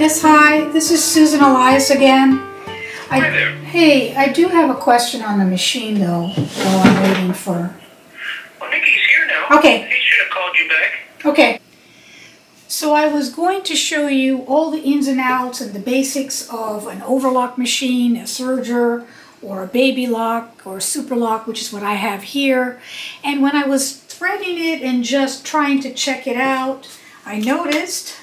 Yes, hi. This is Susan Elias again. Hi there. Hey, I do have a question on the machine, though, while I'm waiting for... Well, Nikki's here now. Okay. He should have called you back. Okay. So I was going to show you all the ins and outs and the basics of an overlock machine, a serger, or a baby lock, or a superlock, which is what I have here. And when I was threading it and just trying to check it out, I noticed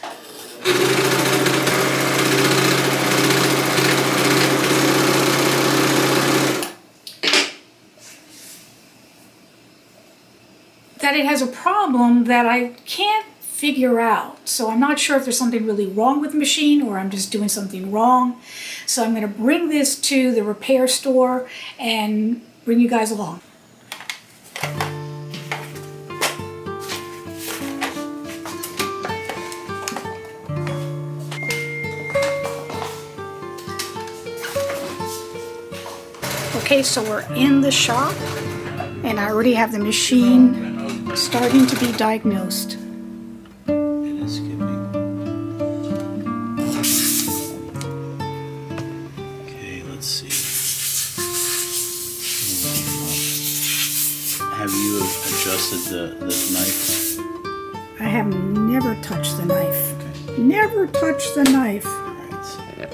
that it has a problem that I can't figure out. So I'm not sure if there's something really wrong with the machine or I'm just doing something wrong. So I'm going to bring this to the repair store and bring you guys along. Okay, so we're in the shop and I already have the machine starting to be diagnosed. It is skipping. Okay, let's see. Have you adjusted the knife? I have never touched the knife. Okay. Never touched the knife. Alright.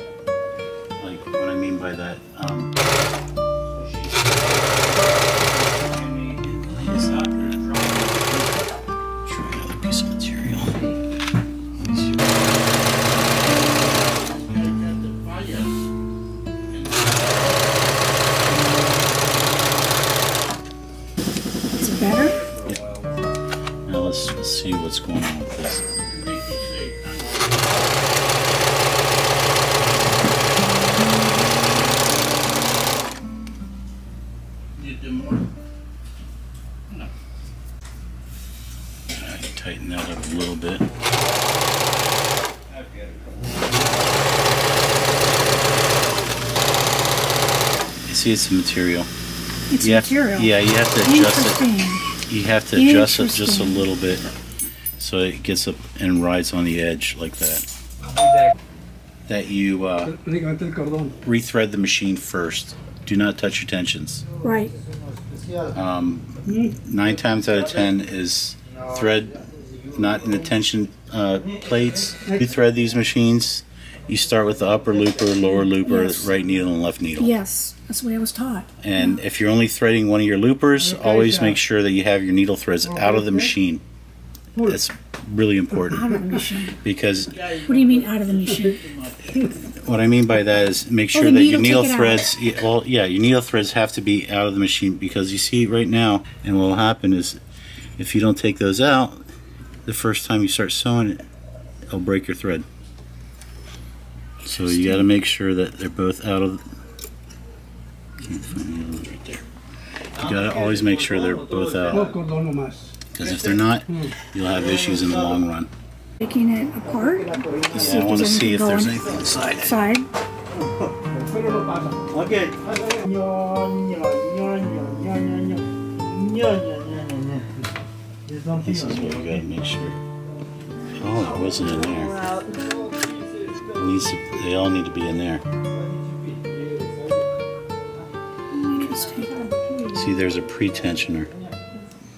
Like, what I mean by that, let's see what's going on with this. Alright, tighten that up a little bit. You see, it's the material. It's material. Yeah, you have to adjust it. You have to adjust it just a little bit so it gets up and rides on the edge like that. That you rethread the machine first. Do not touch your tensions. Right. 9 times out of 10 is thread not in the tension plates. You thread these machines, you start with the upper looper, lower looper, yes. Right needle and left needle. Yes, that's the way I was taught. And if you're only threading one of your loopers, always make sure that you have your needle threads out of the machine. That's really important. Out of the machine. Because... What do you mean out of the machine? What I mean by that is make sure that your needle threads... Well, yeah, your needle threads have to be out of the machine because you see right now, and what will happen is if you don't take those out, the first time you start sewing it, it'll break your thread. So you got to make sure that they're both out of... Can't find the other one right there. You got to always make sure they're both out. Because if they're not, you'll have issues in the long run. Taking it apart? Yeah, I want to see if there's anything inside. Okay. This is what you got to make sure. Oh, it wasn't in there. They all need to be in there. Interesting. See, there's a pre-tensioner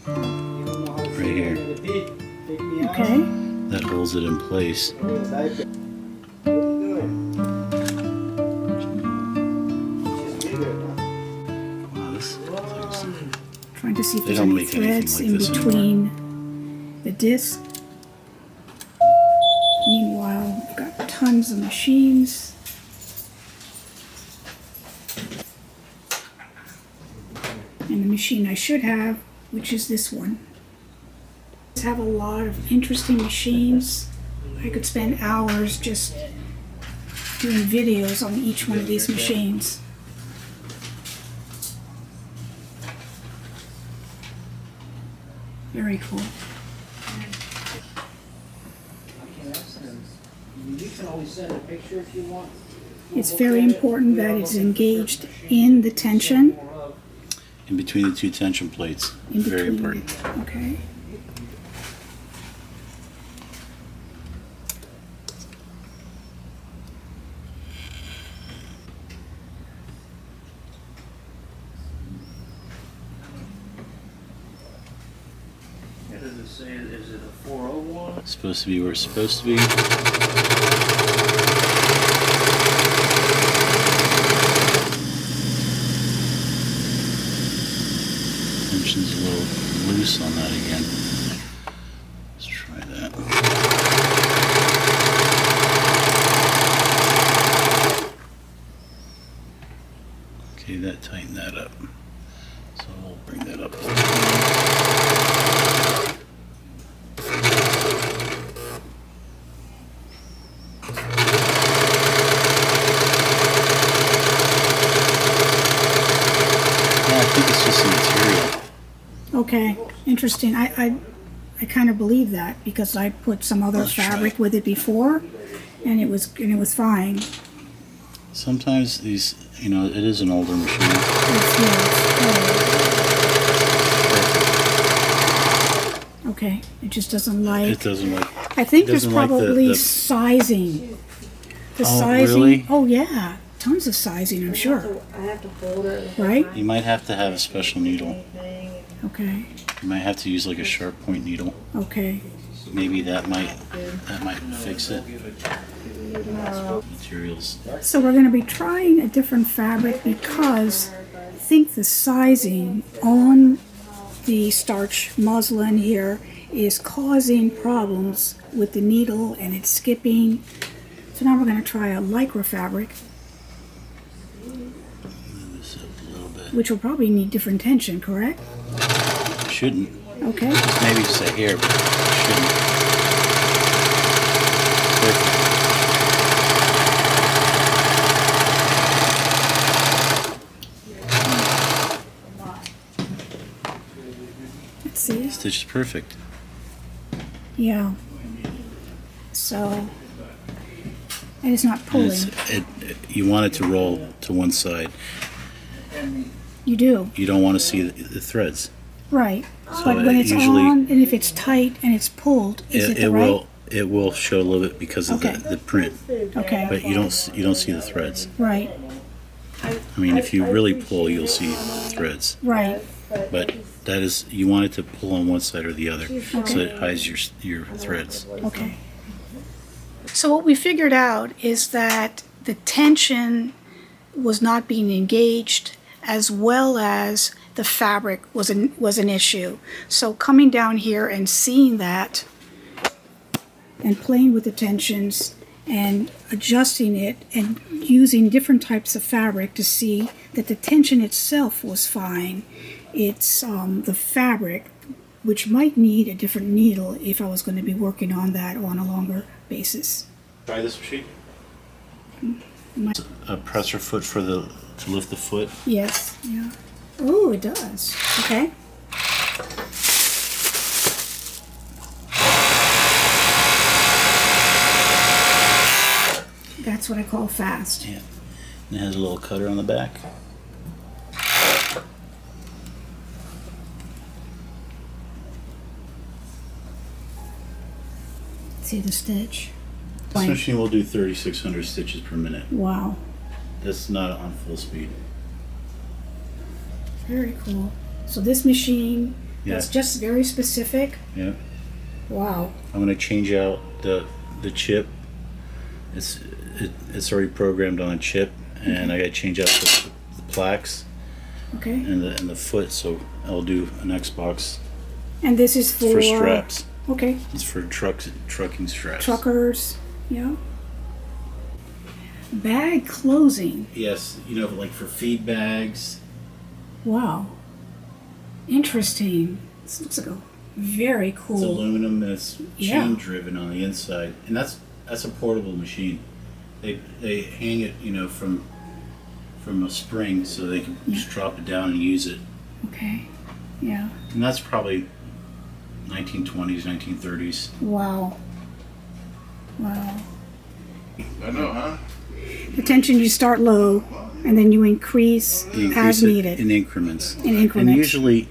right here. Okay. That holds it in place. Wow, this trying to see if there's any threads in between the disc. Meanwhile, we've got tons of machines. And the machine I should have, which is this one. I have a lot of interesting machines. I could spend hours just doing videos on each one of these machines. Very cool. It's very important that it's engaged in the tension. In between the two tension plates. Very important. Okay. it say? Is it a 401? It's supposed to be where it's supposed to be. Tension's a little loose on that again. Let's try that. Okay, that tightened that up. So we'll bring that up. Yeah, I think it's just the material. Okay, interesting. I kind of believe that because I put some other fabric with it before, and it was fine. Sometimes these, you know, it is an older machine. Okay, it just doesn't like. It doesn't like. I think there's probably like sizing. The sizing. Really? Oh yeah, tons of sizing. I'm sure. I have to hold it. Right? You might have to have a special needle. Okay. You might have to use like a sharp point needle. Okay. Maybe that might fix it. Materials. So we're going to be trying a different fabric because I think the sizing on the starch muslin here is causing problems with the needle and it's skipping. So now we're going to try a lycra fabric, Move this up a little bit. which will probably need different tension, correct? Shouldn't. Okay. Maybe just a hair, but shouldn't. Perfect. Let's see. Stitch is perfect. Yeah. So, and it's not pulling. You want it to roll to one side. You do. You don't want to see the threads. Right. So But when it's usually, on and if it's tight and it's pulled, is it the right? It will show a little bit because of Okay. the print. Okay. But you don't see the threads. Right. I mean, if you really pull, you'll see threads. Right. But that is, you want it to pull on one side or the other, so it hides your threads. Okay. So what we figured out is that the tension was not being engaged as well as the fabric was an issue. So coming down here and seeing that and playing with the tensions and adjusting it and using different types of fabric to see that the tension itself was fine. It's the fabric, which might need a different needle if I was going to be working on that on a longer basis. Try this machine. A presser foot to lift the foot. Yes, yeah. Oh, it does. Okay. That's what I call fast. Yeah. And it has a little cutter on the back. See the stitch? This machine will do 3,600 stitches per minute. Wow. That's not on full speed. Very cool. So this machine is just very specific. Yeah. Wow. I'm going to change out the chip. It's already programmed on a chip, and I got to change out the plaques. Okay. And the foot, so I'll do an Xbox. And this is for straps. Okay. It's for trucking straps. Truckers. Yeah. Bag closing. Yes, like for feed bags. Wow. Interesting. This looks like a very cool. It's aluminum and it's chain driven on the inside, and that's a portable machine. They hang it, from a spring, so they can just drop it down and use it. Okay. Yeah. And that's probably 1920s, 1930s. Wow. Wow. I know, huh? The tension, you start low and then you increase as needed. In increments. In increments. And usually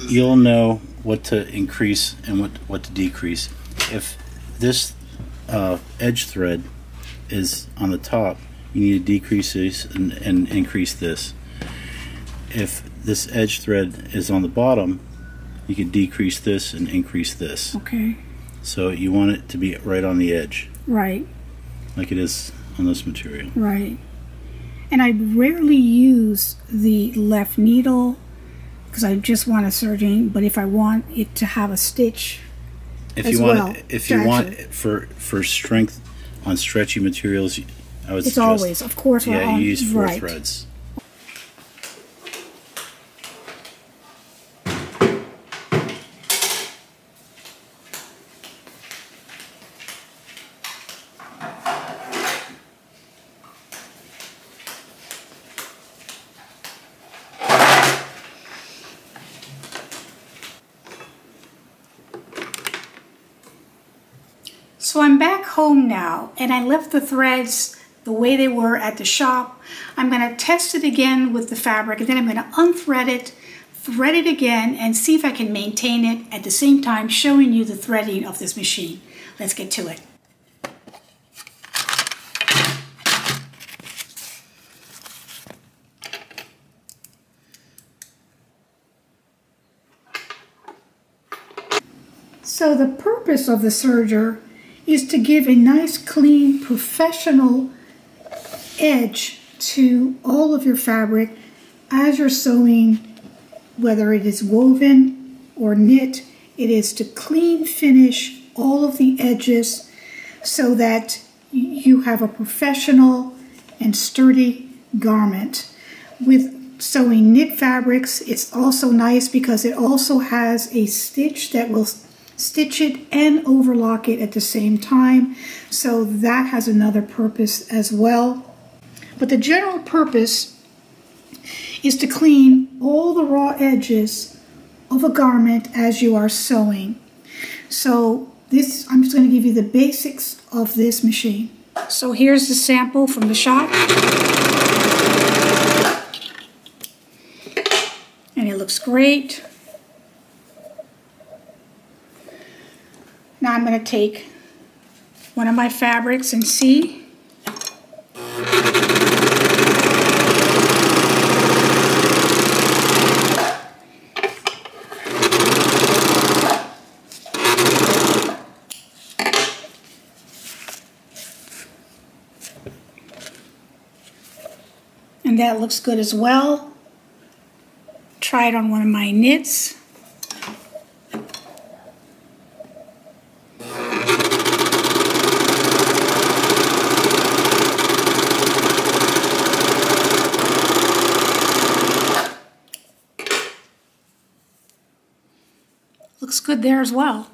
you'll know what to increase and what to decrease. If this edge thread is on the top, you need to decrease this and increase this. If this edge thread is on the bottom, you you can decrease this and increase this. Okay. So you want it to be right on the edge. Right. Like it is on this material. Right. And I rarely use the left needle because I just want a serging, but if I want it to have a stitch if you want for strength on stretchy materials, I would it's suggest, always, of course, yeah, you use 4 right. threads. So I'm back home now, and I left the threads the way they were at the shop. I'm going to test it again with the fabric, and then I'm going to unthread it, thread it again, and see if I can maintain it at the same time showing you the threading of this machine. Let's get to it. So the purpose of the serger is to give a nice, clean, professional edge to all of your fabric as you're sewing, whether it is woven or knit. It is to clean finish all of the edges so that you have a professional and sturdy garment. With sewing knit fabrics, it's also nice because it also has a stitch that will stitch it and overlock it at the same time, so that has another purpose as well. But the general purpose is to clean all the raw edges of a garment as you are sewing. So this, I'm just going to give you the basics of this machine. So here's the sample from the shop, and it looks great. Now I'm going to take one of my fabrics and see. And that looks good as well. Try it on one of my knits. Looks good there as well.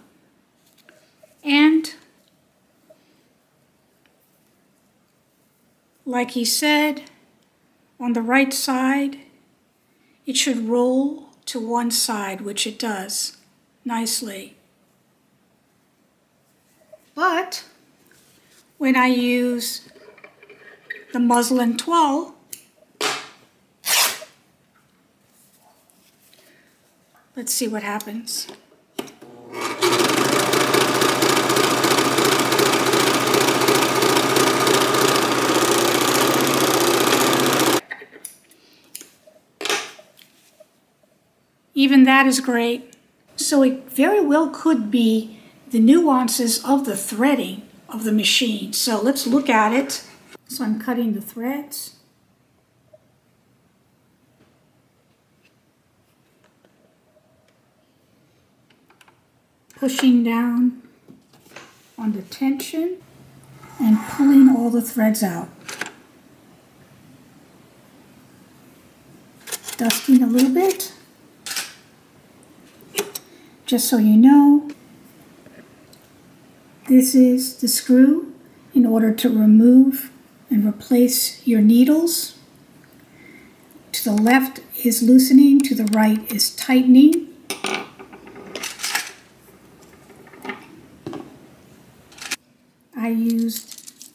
And like he said, on the right side, it should roll to one side, which it does nicely. But when I use the muslin twill, let's see what happens. Even that is great. So it very well could be the nuances of the threading of the machine. So let's look at it. So I'm cutting the threads. Pushing down on the tension and pulling all the threads out. Dusting a little bit. Just so you know, this is the screw in order to remove and replace your needles. To the left is loosening, to the right is tightening. I used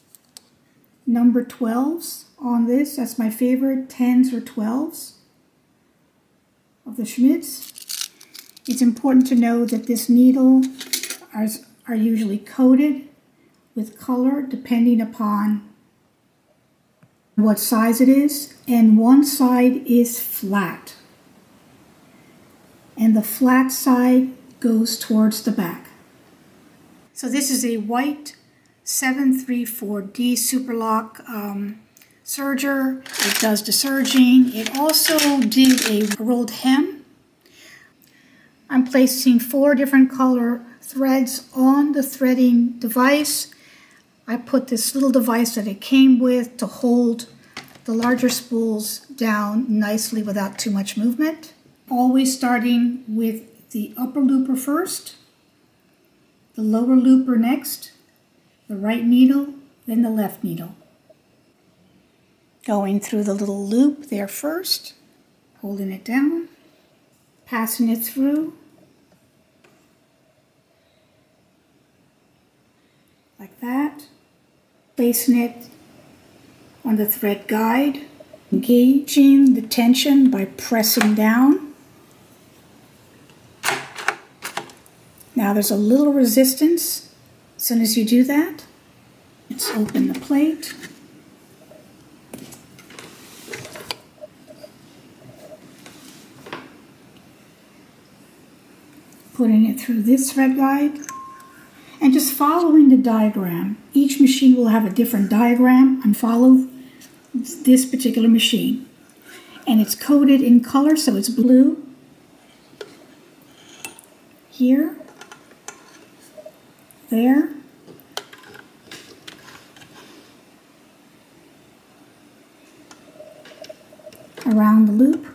number 12s on this. That's my favorite, 10s or 12s of the Schmidts. It's important to know that this needle are usually coated with color depending upon what size it is, and one side is flat and the flat side goes towards the back. So this is a White 734D Superlock serger. It does the serging. It also did a rolled hem. I'm placing 4 different color threads on the threading device. I put this little device that it came with to hold the larger spools down nicely without too much movement. Always starting with the upper looper first, the lower looper next, the right needle, then the left needle. Going through the little loop there first, holding it down, passing it through, like that, placing it on the thread guide, engaging the tension by pressing down. Now there's a little resistance. As soon as you do that, let's open the plate. Putting it through this thread guide and just following the diagram. Each machine will have a different diagram and follow this particular machine. And it's coded in color, so it's blue here, there, around the loop,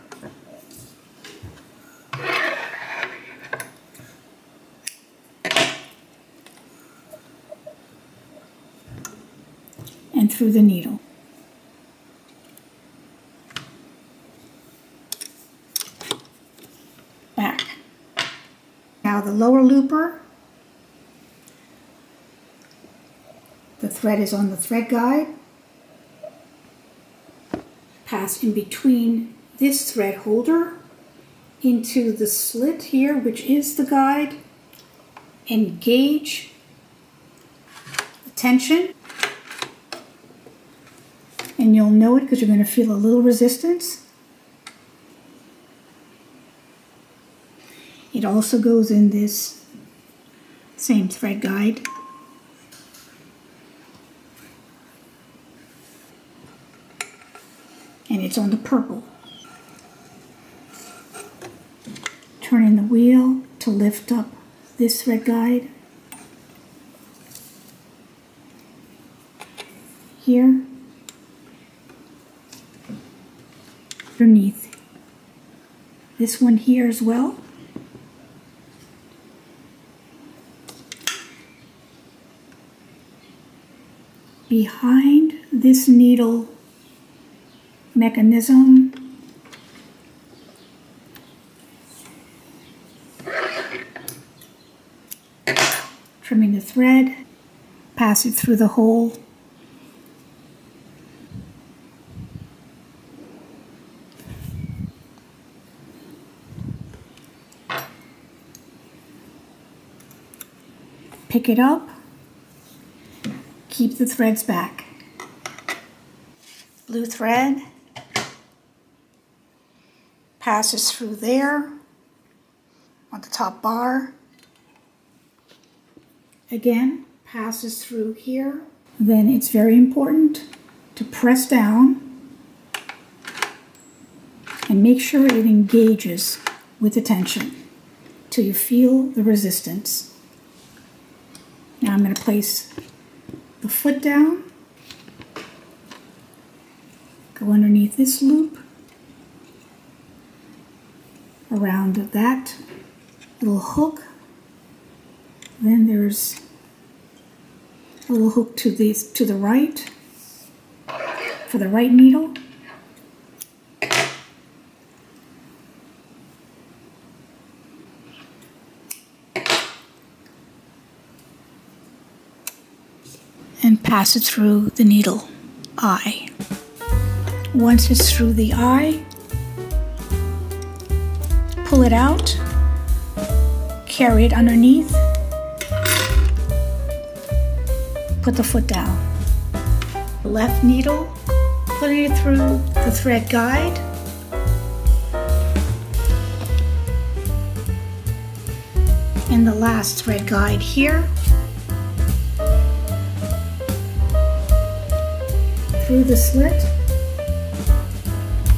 and through the needle. Back. Now the lower looper, the thread is on the thread guide. Pass in between this thread holder into the slit here, which is the guide. Engage the tension. And you'll know it because you're going to feel a little resistance. It also goes in this same thread guide. And it's on the purple. Turning the wheel to lift up this thread guide. Here. Underneath this one here as well. Behind this needle mechanism, trimming the thread, pass it through the hole. Pick it up, keep the threads back. Blue thread passes through there on the top bar. Again, passes through here. Then it's very important to press down and make sure it engages with the tension till you feel the resistance. Now I'm going to place the foot down, go underneath this loop, around that little hook. Then there's a little hook to the right for the right needle. And pass it through the needle eye. Once it's through the eye, pull it out, carry it underneath, put the foot down. Left needle, putting it through the thread guide, and the last thread guide here. Through the slit,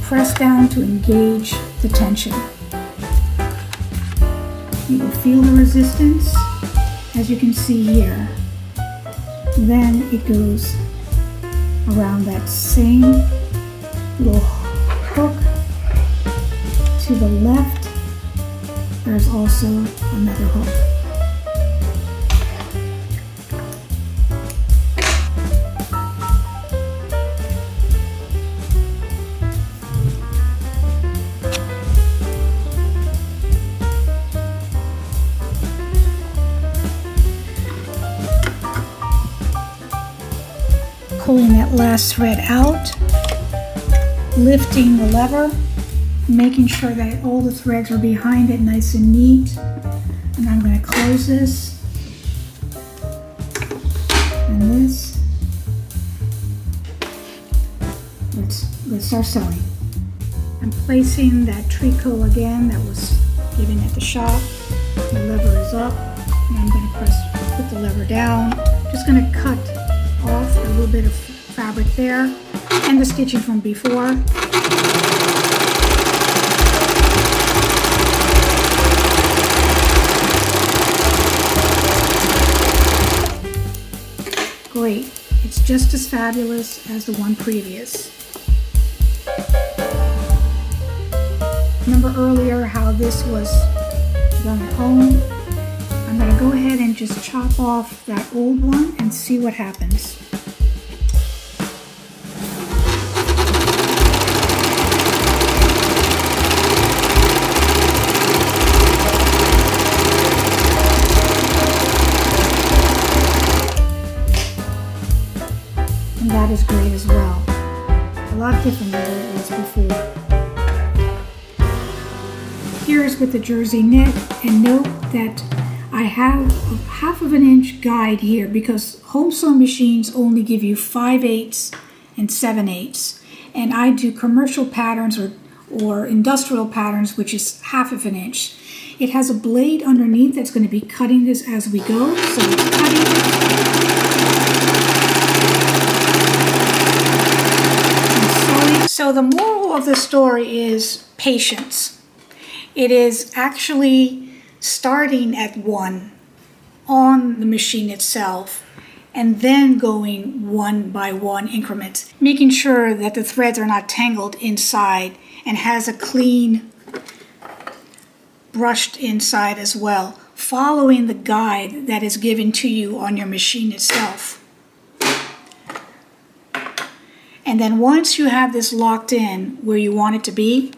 press down to engage the tension. You will feel the resistance, as you can see here. Then it goes around that same little hook to the left. There's also another hook. Pulling that last thread out, lifting the lever, making sure that all the threads are behind it nice and neat. And I'm going to close this and this. Let's start sewing. I'm placing that tricot again that was given at the shop. The lever is up, and I'm going to put the lever down. Just going to cut off a little bit of fabric there and the stitching from before. Great, it's just as fabulous as the one previous. Remember earlier how this was done at home? I'm going to go ahead and just chop off that old one and see what happens. And that is great as well. A lot different than it was before. Here's with the jersey knit, and note that I have a 1/2 inch guide here because home sewing machines only give you 5/8 and 7/8, and I do commercial patterns or industrial patterns, which is 1/2 inch. It has a blade underneath that's going to be cutting this as we go, so it's cutting. So the moral of the story is patience. It is actually starting at 1 on the machine itself and then going 1 by 1 increments, making sure that the threads are not tangled inside and has a clean brushed inside as well, following the guide that is given to you on your machine itself. And then once you have this locked in where you want it to be,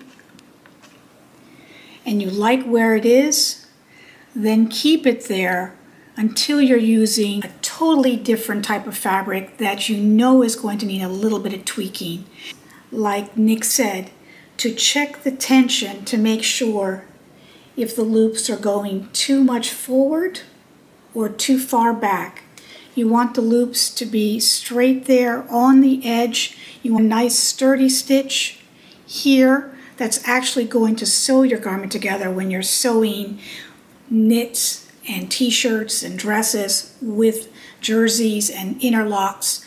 and you like where it is, then keep it there until you're using a totally different type of fabric that you know is going to need a little bit of tweaking. Like Nick said, to check the tension to make sure if the loops are going too much forward or too far back. You want the loops to be straight there on the edge. You want a nice sturdy stitch here that's actually going to sew your garment together when you're sewing knits and t-shirts and dresses with jerseys and interlocks.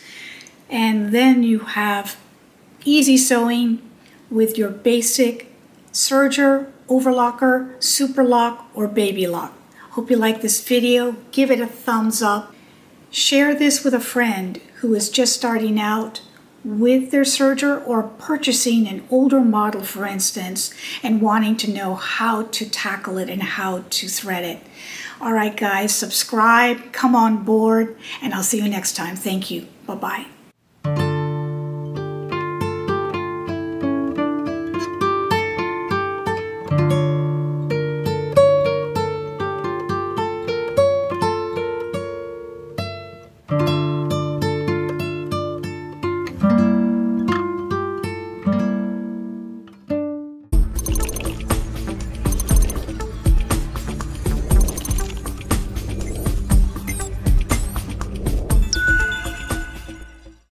And then you have easy sewing with your basic serger, overlocker, superlock, or baby lock. Hope you like this video. Give it a thumbs up. Share this with a friend who is just starting out with their serger or purchasing an older model, for instance, and wanting to know how to tackle it and how to thread it. All right, guys, subscribe, come on board, and I'll see you next time. Thank you. Bye-bye.